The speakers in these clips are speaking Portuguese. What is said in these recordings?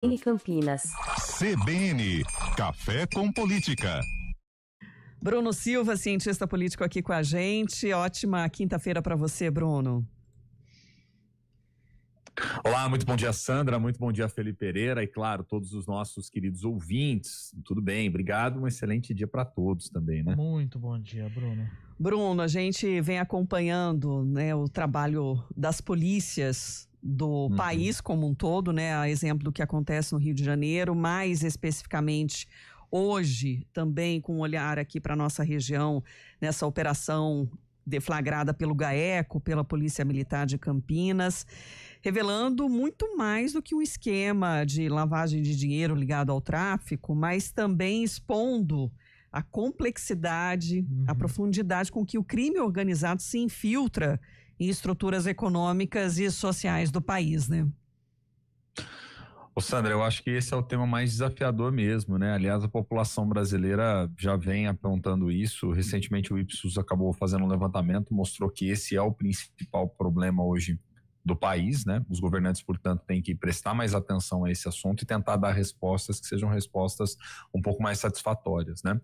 Em Campinas. CBN, Café com Política. Bruno Silva, cientista político aqui com a gente. Ótima quinta-feira para você, Bruno. Olá, muito bom dia, Sandra, muito bom dia, Felipe Pereira e, claro, todos os nossos queridos ouvintes. Tudo bem, obrigado, um excelente dia para todos também, né? Muito bom dia, Bruno. Bruno, a gente vem acompanhando, né, o trabalho das polícias do país como um todo, né, a exemplo do que acontece no Rio de Janeiro, mais especificamente hoje, também com um olhar aqui para a nossa região, nessa operação deflagrada pelo GAECO, pela Polícia Militar de Campinas, revelando muito mais do que um esquema de lavagem de dinheiro ligado ao tráfico, mas também expondo a complexidade, a profundidade com que o crime organizado se infiltra em estruturas econômicas e sociais do país, né? Ô Sandra, eu acho que esse é o tema mais desafiador mesmo, né? Aliás, a população brasileira já vem apontando isso. Recentemente o Ipsos acabou fazendo um levantamento, mostrou que esse é o principal problema hoje do país, né? Os governantes, portanto, têm que prestar mais atenção a esse assunto e tentar dar respostas que sejam respostas um pouco mais satisfatórias, né?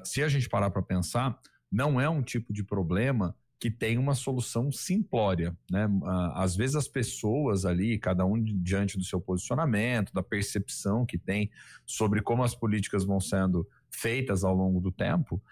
Se a gente parar para pensar, não é um tipo de problema que tem uma solução simplória, né? Às vezes as pessoas ali, cada um diante do seu posicionamento, da percepção que tem sobre como as políticas vão sendo feitas ao longo do tempo,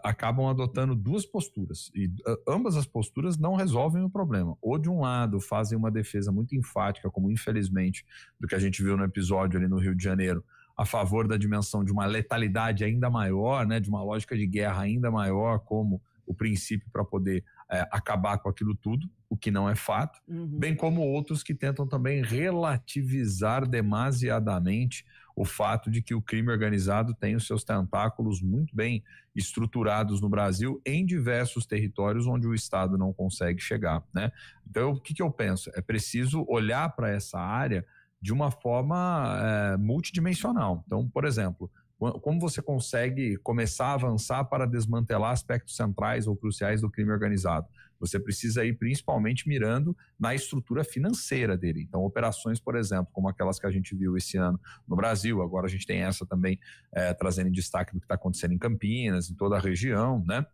acabam adotando duas posturas e ambas as posturas não resolvem o problema. Ou de um lado fazem uma defesa muito enfática, como infelizmente do que a gente viu no episódio ali no Rio de Janeiro, a favor da dimensão de uma letalidade ainda maior, né? De uma lógica de guerra ainda maior, como o princípio para poder acabar com aquilo tudo, o que não é fato, bem como outros que tentam também relativizar demasiadamente o fato de que o crime organizado tem os seus tentáculos muito bem estruturados no Brasil em diversos territórios onde o Estado não consegue chegar, né? Então, o que eu penso? É preciso olhar para essa área de uma forma multidimensional. Então, por exemplo, como você consegue começar a avançar para desmantelar aspectos centrais ou cruciais do crime organizado? Você precisa ir principalmente mirando na estrutura financeira dele. Então, operações, por exemplo, como aquelas que a gente viu esse ano no Brasil, agora a gente tem essa também trazendo em destaque do que está acontecendo em Campinas, em toda a região, né?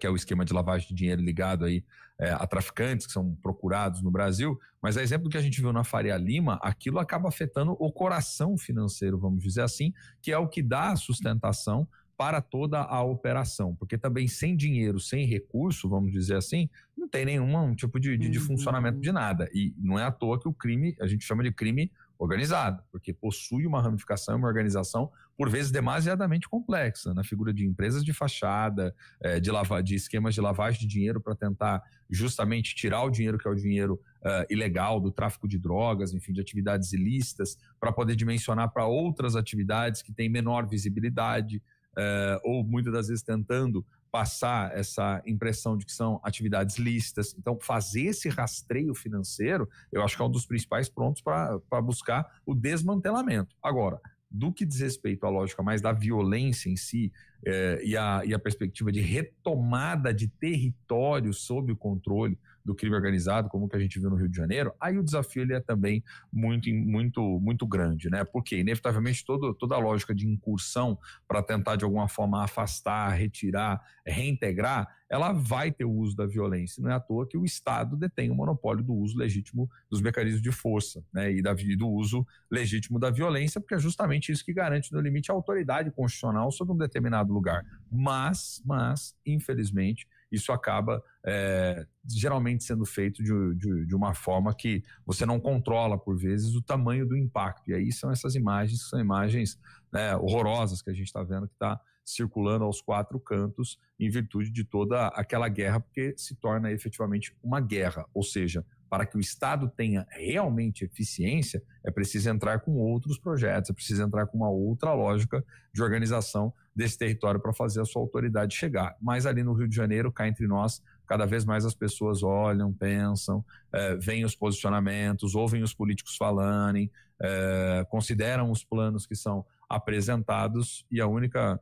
Que é o esquema de lavagem de dinheiro ligado aí a traficantes que são procurados no Brasil, mas a exemplo do que a gente viu na Faria Lima, aquilo acaba afetando o coração financeiro, vamos dizer assim, que é o que dá a sustentação para toda a operação, porque também sem dinheiro, sem recurso, vamos dizer assim, não tem nenhum tipo de funcionamento de nada, e não é à toa que o crime, a gente chama de crime organizado, porque possui uma ramificação, uma organização, por vezes demasiadamente complexa, na figura de empresas de fachada, de esquemas de lavagem de dinheiro para tentar justamente tirar o dinheiro que é o dinheiro ilegal do tráfico de drogas, enfim, de atividades ilícitas, para poder dimensionar para outras atividades que têm menor visibilidade, ou muitas das vezes tentando passar essa impressão de que são atividades lícitas. Então, fazer esse rastreio financeiro, eu acho que é um dos principais pontos para buscar o desmantelamento. Agora, do que diz respeito à lógica mais da violência em si, e a perspectiva de retomada de território sob o controle do crime organizado, como que a gente viu no Rio de Janeiro, aí o desafio ele é também muito grande, né? Porque inevitavelmente toda a lógica de incursão para tentar de alguma forma afastar, retirar, reintegrar, ela vai ter o uso da violência. Não é à toa que o Estado detém o monopólio do uso legítimo dos mecanismos de força, né? E do uso legítimo da violência, porque é justamente isso que garante no limite a autoridade constitucional sobre um determinado lugar. Mas infelizmente, isso acaba geralmente sendo feito de uma forma que você não controla, por vezes, o tamanho do impacto. E aí são essas imagens, que são imagens, né, horrorosas que a gente está vendo, que está circulando aos quatro cantos em virtude de toda aquela guerra, porque se torna efetivamente uma guerra. Ou seja, para que o Estado tenha realmente eficiência, é preciso entrar com outros projetos, é preciso entrar com uma outra lógica de organização desse território para fazer a sua autoridade chegar. Mas ali no Rio de Janeiro, cá entre nós, cada vez mais as pessoas olham, pensam, veem os posicionamentos, ouvem os políticos falarem, consideram os planos que são apresentados, e a única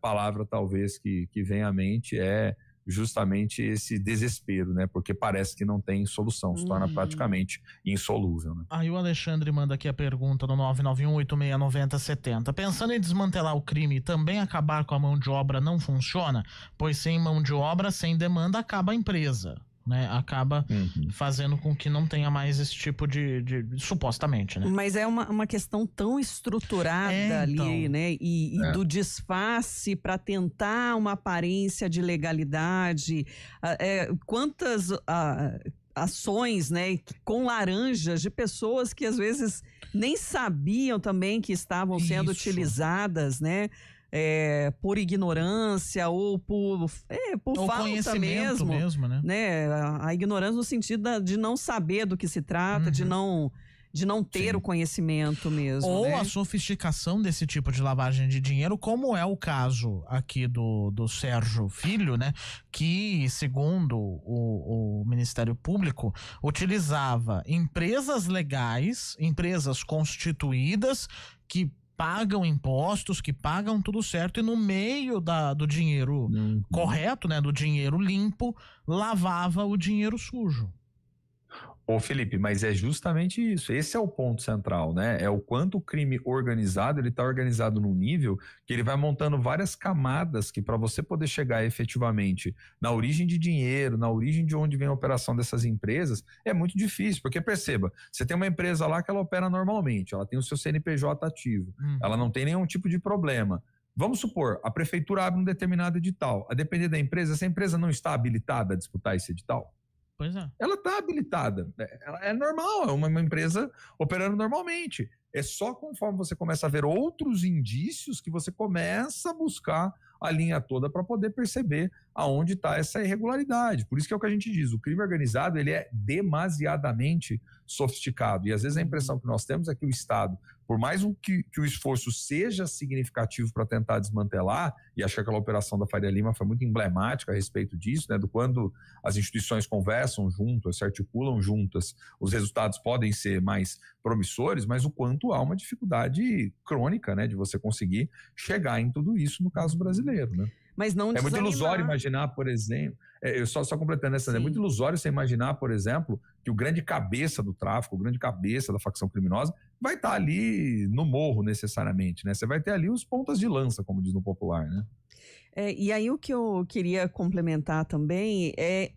palavra talvez que vem à mente é justamente esse desespero, né? Porque parece que não tem solução, se torna praticamente insolúvel, né? Aí o Alexandre manda aqui a pergunta no 991869070. Pensando em desmantelar o crime e também acabar com a mão de obra não funciona, pois sem mão de obra, sem demanda, acaba a empresa. Né, acaba fazendo com que não tenha mais esse tipo de supostamente, né? Mas é uma questão tão estruturada ali, né? E do disfarce para tentar uma aparência de legalidade. Quantas ações, né, com laranjas de pessoas que às vezes nem sabiam também que estavam sendo utilizadas, né? Por ignorância ou por falta conhecimento mesmo, né? A ignorância no sentido de não saber do que se trata, de não ter o conhecimento mesmo. Ou né? a sofisticação desse tipo de lavagem de dinheiro, como é o caso aqui do Sérgio Filho, né? Que, segundo o Ministério Público, utilizava empresas legais, empresas constituídas, que pagam impostos, que pagam tudo certo, e no meio do dinheiro correto, né, do dinheiro limpo, lavava o dinheiro sujo. Ô Felipe, mas é justamente isso, esse é o ponto central, né? É o quanto o crime organizado, ele está organizado num nível que ele vai montando várias camadas que para você poder chegar efetivamente na origem de dinheiro, na origem de onde vem a operação dessas empresas, é muito difícil, porque perceba, você tem uma empresa lá que ela opera normalmente, ela tem o seu CNPJ ativo, ela não tem nenhum tipo de problema. Vamos supor, a prefeitura abre um determinado edital, a depender da empresa, essa empresa não está habilitada a disputar esse edital? Pois é. Ela está habilitada, é normal, é uma empresa operando normalmente. É só conforme você começa a ver outros indícios que você começa a buscar a linha toda para poder perceber aonde está essa irregularidade. Por isso que é o que a gente diz, o crime organizado ele é demasiadamente sofisticado e às vezes a impressão que nós temos é que o Estado, por mais que o esforço seja significativo para tentar desmantelar, e acho que aquela operação da Faria Lima foi muito emblemática a respeito disso, né, do quando as instituições conversam juntas, se articulam juntas, os resultados podem ser mais promissores, mas o quanto há uma dificuldade crônica, né, de você conseguir chegar em tudo isso no caso brasileiro, né? Mas não é muito ilusório imaginar, por exemplo, eu só completando essa, é muito ilusório você imaginar, por exemplo, que o grande cabeça do tráfico, o grande cabeça da facção criminosa vai estar ali no morro necessariamente, né? Você vai ter ali os pontas de lança, como diz no popular, né? E aí o que eu queria complementar também é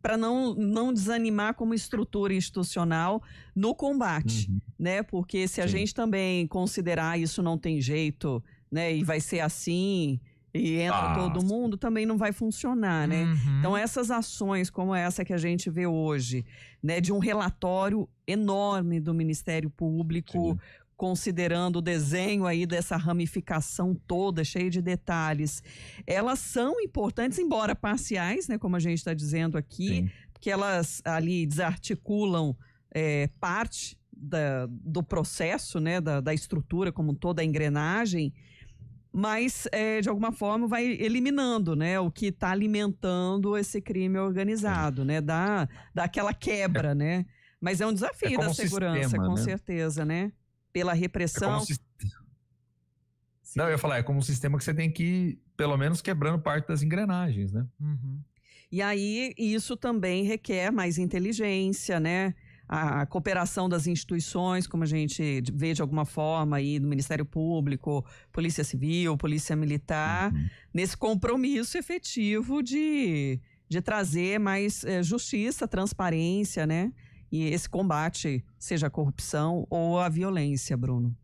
para não desanimar como estrutura institucional no combate, né? Porque se a gente também considerar isso não tem jeito, né? E vai ser assim e entra todo mundo, também não vai funcionar, né? Então essas ações como essa que a gente vê hoje, né? De um relatório enorme do Ministério Público, considerando o desenho aí dessa ramificação toda, cheia de detalhes, elas são importantes, embora parciais, né, como a gente está dizendo aqui, porque elas ali desarticulam parte do processo, né, da estrutura como toda a engrenagem, mas de alguma forma vai eliminando, né, o que está alimentando esse crime organizado, né, dá aquela quebra, né, mas é um desafio da segurança, sistema, com certeza, né? Pela repressão. Não, eu ia falar, é como um sistema que você tem que ir, pelo menos, quebrando parte das engrenagens, né? E aí, isso também requer mais inteligência, né? A cooperação das instituições, como a gente vê de alguma forma aí no Ministério Público, Polícia Civil, Polícia Militar, nesse compromisso efetivo de trazer mais justiça, transparência, né? E esse combate, seja a corrupção ou a violência, Bruno.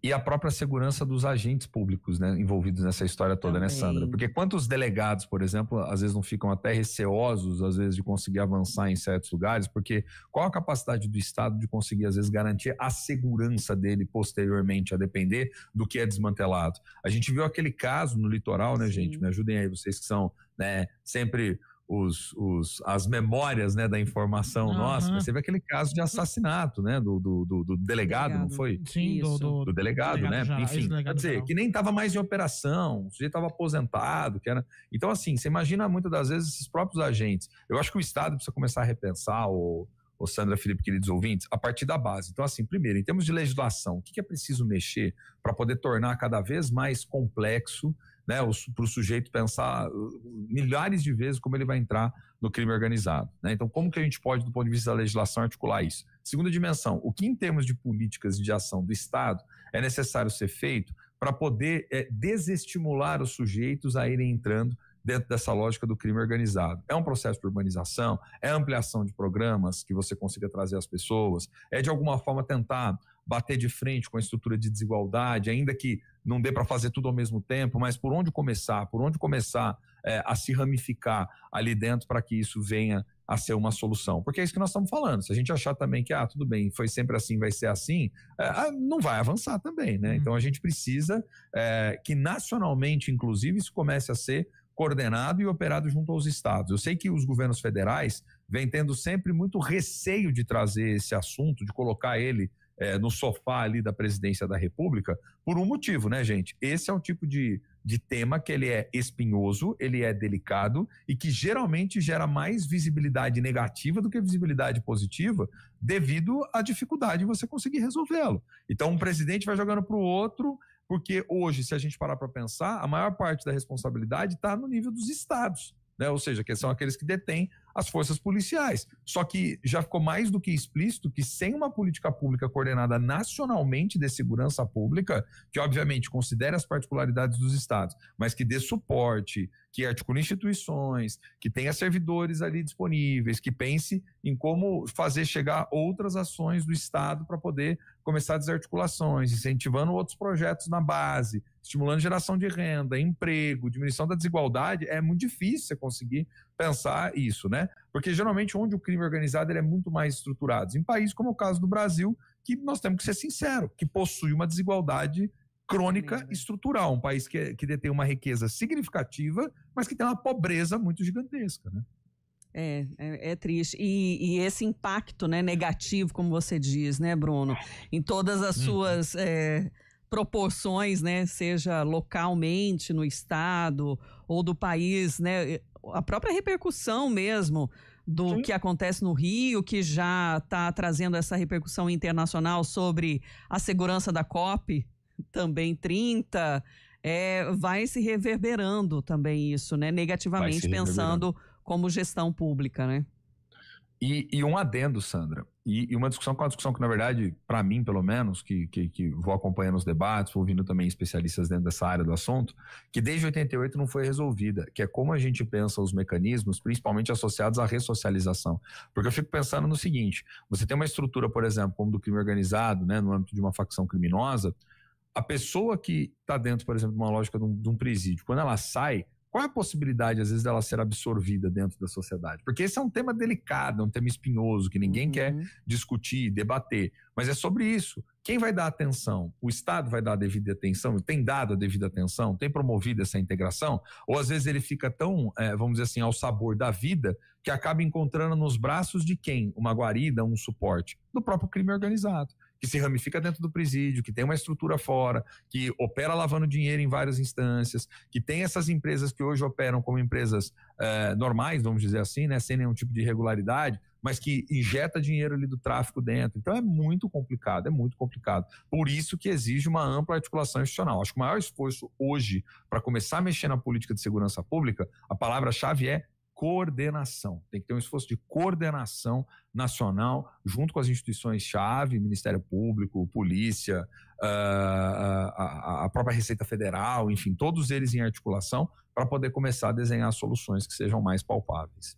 E a própria segurança dos agentes públicos, né, envolvidos nessa história toda, também, né, Sandra? Porque quantos delegados, por exemplo, às vezes não ficam até receosos, às vezes, de conseguir avançar em certos lugares, porque qual a capacidade do Estado de conseguir, às vezes, garantir a segurança dele posteriormente, a depender do que é desmantelado? A gente viu aquele caso no litoral, né, gente? Me ajudem aí, vocês que são, né, sempre as memórias, né, da informação nossa, mas teve aquele caso de assassinato, né, do delegado, não foi? Sim, do delegado, né? Enfim, quer dizer, que nem estava mais em operação, o sujeito estava aposentado, Então, assim, você imagina muitas das vezes esses próprios agentes. Eu acho que o Estado precisa começar a repensar, o Sandra, Felipe, queridos ouvintes, a partir da base. Então, assim, primeiro, em termos de legislação, o que é preciso mexer para poder tornar cada vez mais complexo, né, para o sujeito pensar milhares de vezes como ele vai entrar no crime organizado, né? Então, como que a gente pode, do ponto de vista da legislação, articular isso? Segunda dimensão, o que em termos de políticas de ação do Estado é necessário ser feito para poder desestimular os sujeitos a irem entrando dentro dessa lógica do crime organizado. É um processo de urbanização, é ampliação de programas que você consiga trazer as pessoas, é de alguma forma tentar bater de frente com a estrutura de desigualdade, ainda que não dê para fazer tudo ao mesmo tempo, mas por onde começar a se ramificar ali dentro para que isso venha a ser uma solução. Porque é isso que nós estamos falando. Se a gente achar também que, tudo bem, foi sempre assim, vai ser assim, não vai avançar também, né? Então a gente precisa que nacionalmente, inclusive, isso comece a ser coordenado e operado junto aos estados. Eu sei que os governos federais vêm tendo sempre muito receio de trazer esse assunto, de colocar ele no sofá ali da presidência da República, por um motivo, né, gente? Esse é um tipo de tema que ele é espinhoso, ele é delicado e que geralmente gera mais visibilidade negativa do que visibilidade positiva devido à dificuldade de você conseguir resolvê-lo. Então, um presidente vai jogando para o outro, porque hoje, se a gente parar para pensar, a maior parte da responsabilidade está no nível dos estados, né? Ou seja, que são aqueles que detêm as forças policiais. Só que já ficou mais do que explícito que sem uma política pública coordenada nacionalmente de segurança pública, que obviamente considere as particularidades dos estados, mas que dê suporte, que articule instituições, que tenha servidores ali disponíveis, que pense em como fazer chegar outras ações do estado para poder começar desarticulações, incentivando outros projetos na base, estimulando geração de renda, emprego, diminuição da desigualdade. É muito difícil você conseguir pensar isso, né? Porque geralmente onde o crime organizado ele é muito mais estruturado, em países como o caso do Brasil, que nós temos que ser sinceros, que possui uma desigualdade crônica estrutural, um país que detém uma riqueza significativa, mas que tem uma pobreza muito gigantesca, né? É triste. E esse impacto, né, negativo, como você diz, né, Bruno, em todas as suas proporções, né, seja localmente no estado ou do país, né, a própria repercussão mesmo do que acontece no Rio, que já está trazendo essa repercussão internacional sobre a segurança da COP, também 30, vai se reverberando também isso, né, negativamente, pensando como gestão pública, né? E um adendo, Sandra, e uma discussão que, na verdade, para mim, pelo menos, que vou acompanhando os debates, vou ouvindo também especialistas dentro dessa área do assunto, que desde 88 não foi resolvida, que é como a gente pensa os mecanismos, principalmente associados à ressocialização. Porque eu fico pensando no seguinte, você tem uma estrutura, por exemplo, como do crime organizado, né, no âmbito de uma facção criminosa, a pessoa que está dentro, por exemplo, de uma lógica de um presídio, quando ela sai, qual é a possibilidade, às vezes, dela ser absorvida dentro da sociedade? Porque esse é um tema delicado, é um tema espinhoso, que ninguém quer discutir, debater. Mas é sobre isso. Quem vai dar atenção? O Estado vai dar a devida atenção? Tem dado a devida atenção? Tem promovido essa integração? Ou, às vezes, ele fica tão, vamos dizer assim, ao sabor da vida, que acaba encontrando nos braços de quem? Uma guarida, um suporte? Do próprio crime organizado, que se ramifica dentro do presídio, que tem uma estrutura fora, que opera lavando dinheiro em várias instâncias, que tem essas empresas que hoje operam como empresas normais, vamos dizer assim, né, sem nenhum tipo de irregularidade, mas que injeta dinheiro ali do tráfico dentro. Então é muito complicado, é muito complicado. Por isso que exige uma ampla articulação institucional. Acho que o maior esforço hoje para começar a mexer na política de segurança pública, a palavra-chave é coordenação. Tem que ter um esforço de coordenação nacional junto com as instituições-chave, Ministério Público, Polícia, a própria Receita Federal, enfim, todos eles em articulação para poder começar a desenhar soluções que sejam mais palpáveis.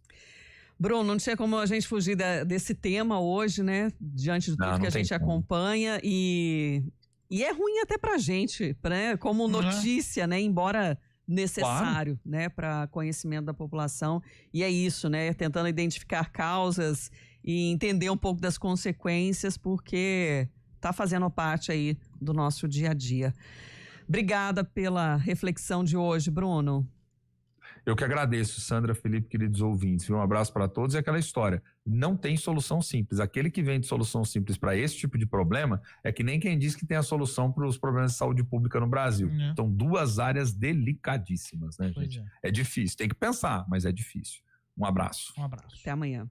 Bruno, não tinha como a gente fugir desse tema hoje, né? Diante de tudo que a gente acompanha e é ruim até pra gente, né? Como notícia, né? Embora necessário, claro, né, para conhecimento da população. E é isso, né, tentando identificar causas e entender um pouco das consequências, porque está fazendo parte aí do nosso dia a dia. Obrigada pela reflexão de hoje, Bruno. Eu que agradeço, Sandra, Felipe, queridos ouvintes. Um abraço para todos e aquela história. Não tem solução simples. Aquele que vende solução simples para esse tipo de problema é que nem quem diz que tem a solução para os problemas de saúde pública no Brasil. São duas áreas delicadíssimas, né, gente? É difícil. Tem que pensar, mas é difícil. Um abraço. Um abraço. Até amanhã.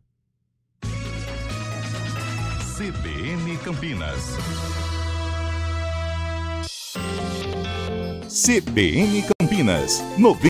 CBN Campinas. CBN Campinas. Campinas.